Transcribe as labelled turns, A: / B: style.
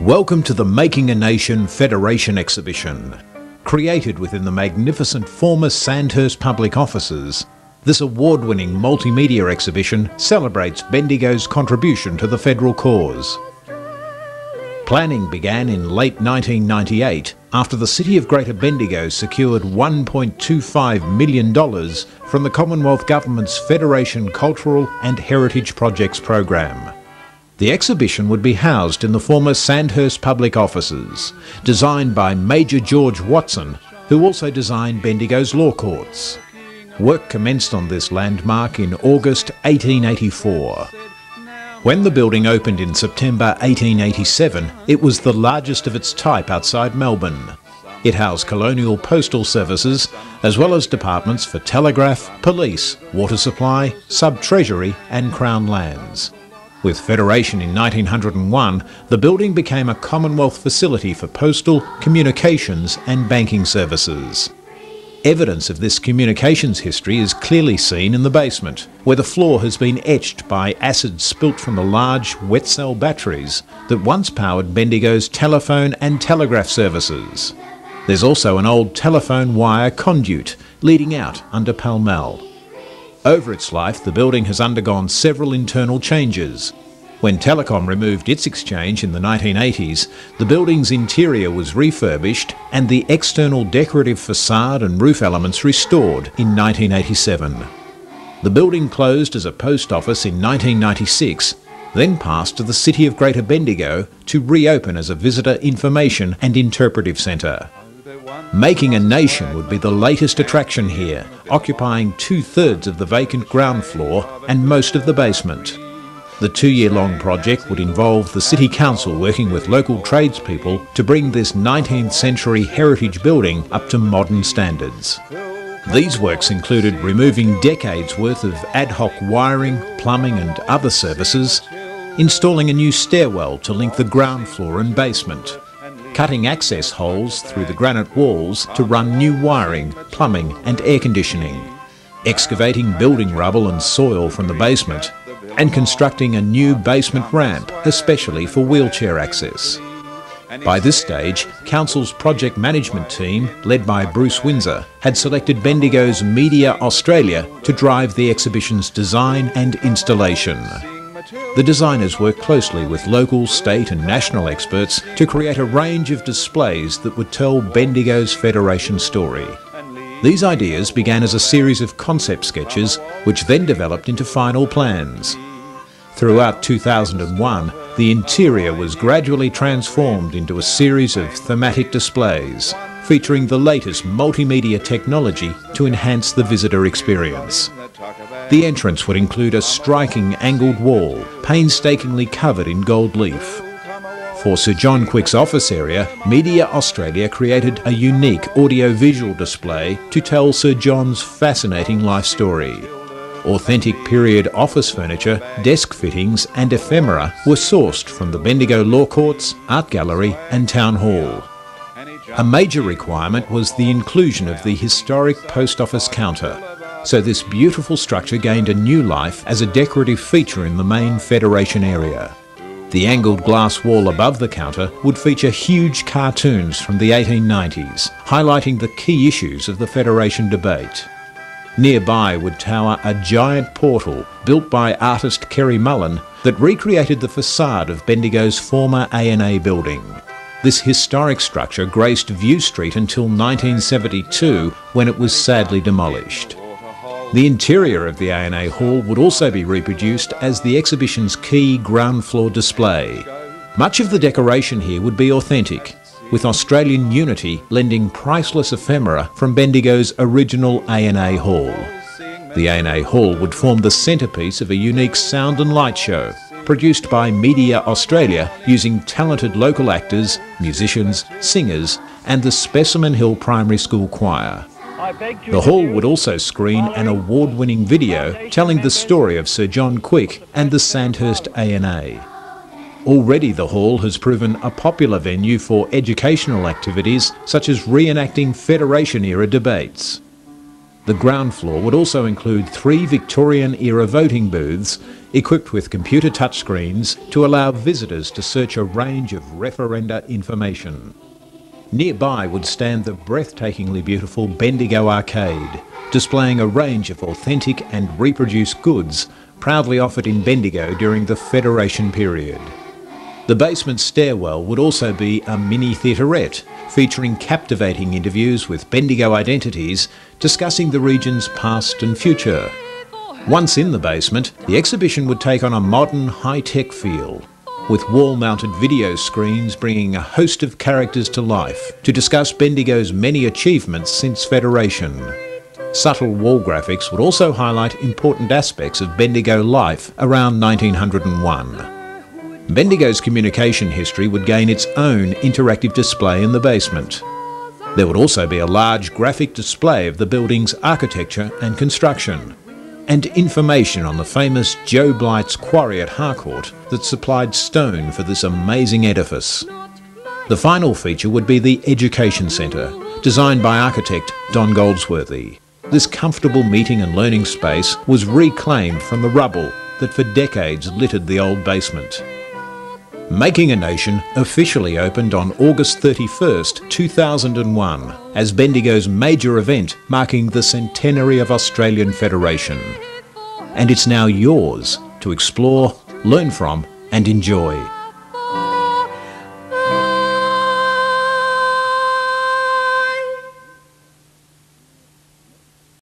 A: Welcome to the Making a Nation Federation exhibition. Created within the magnificent former Sandhurst public offices, this award-winning multimedia exhibition celebrates Bendigo's contribution to the federal cause. Planning began in late 1998 after the City of Greater Bendigo secured $1.25 million from the Commonwealth Government's Federation Cultural and Heritage Projects program. The exhibition would be housed in the former Sandhurst public offices, designed by Major George Watson, who also designed Bendigo's law courts. Work commenced on this landmark in August 1884. When the building opened in September 1887, it was the largest of its type outside Melbourne. It housed colonial postal services, as well as departments for telegraph, police, water supply, sub-treasury and Crown lands. With Federation in 1901, the building became a Commonwealth facility for postal, communications and banking services. Evidence of this communications history is clearly seen in the basement, where the floor has been etched by acid spilt from the large wet cell batteries that once powered Bendigo's telephone and telegraph services. There's also an old telephone wire conduit leading out under Pall Mall. Over its life, the building has undergone several internal changes. When Telecom removed its exchange in the 1980s, the building's interior was refurbished and the external decorative facade and roof elements restored in 1987. The building closed as a post office in 1996, then passed to the City of Greater Bendigo to reopen as a visitor information and interpretive centre. Making a Nation would be the latest attraction here, occupying 2/3 of the vacant ground floor and most of the basement. The 2-year-long project would involve the City Council working with local tradespeople to bring this 19th century heritage building up to modern standards. These works included removing decades worth of ad hoc wiring, plumbing and other services, installing a new stairwell to link the ground floor and basement, cutting access holes through the granite walls to run new wiring, plumbing and air conditioning, excavating building rubble and soil from the basement, and constructing a new basement ramp, especially for wheelchair access. By this stage, Council's project management team, led by Bruce Windsor, had selected Bendigo's Media Australia to drive the exhibition's design and installation. The designers worked closely with local, state and national experts to create a range of displays that would tell Bendigo's Federation story. These ideas began as a series of concept sketches, which then developed into final plans. Throughout 2001, the interior was gradually transformed into a series of thematic displays, featuring the latest multimedia technology to enhance the visitor experience. The entrance would include a striking angled wall, painstakingly covered in gold leaf. For Sir John Quick's office area, Media Australia created a unique audio-visual display to tell Sir John's fascinating life story. Authentic period office furniture, desk fittings and ephemera were sourced from the Bendigo Law Courts, Art Gallery and Town Hall. A major requirement was the inclusion of the historic post office counter, so this beautiful structure gained a new life as a decorative feature in the main Federation area. The angled glass wall above the counter would feature huge cartoons from the 1890s, highlighting the key issues of the Federation debate. Nearby would tower a giant portal built by artist Kerry Mullen that recreated the facade of Bendigo's former A&A building. This historic structure graced View Street until 1972, when it was sadly demolished. The interior of the A&A Hall would also be reproduced as the exhibition's key ground floor display. Much of the decoration here would be authentic, with Australian unity lending priceless ephemera from Bendigo's original A&A Hall. The A&A Hall would form the centrepiece of a unique sound and light show, produced by Media Australia using talented local actors, musicians, singers and the Specimen Hill Primary School Choir. The hall would also screen an award-winning video telling the story of Sir John Quick and the Sandhurst A&A. Already the hall has proven a popular venue for educational activities such as reenacting Federation-era debates. The ground floor would also include 3 Victorian-era voting booths equipped with computer touchscreens to allow visitors to search a range of referenda information. Nearby would stand the breathtakingly beautiful Bendigo Arcade, displaying a range of authentic and reproduced goods proudly offered in Bendigo during the Federation period. The basement stairwell would also be a mini theatrette, featuring captivating interviews with Bendigo identities discussing the region's past and future. Once in the basement, the exhibition would take on a modern, high-tech feel, with wall-mounted video screens bringing a host of characters to life to discuss Bendigo's many achievements since Federation. Subtle wall graphics would also highlight important aspects of Bendigo life around 1901. Bendigo's communication history would gain its own interactive display in the basement. There would also be a large graphic display of the building's architecture and construction, and information on the famous Joe Blight's quarry at Harcourt that supplied stone for this amazing edifice. The final feature would be the Education Centre, designed by architect Don Goldsworthy. This comfortable meeting and learning space was reclaimed from the rubble that for decades littered the old basement. Making a Nation officially opened on August 31st, 2001 as Bendigo's major event marking the centenary of Australian Federation. And it's now yours to explore, learn from and enjoy.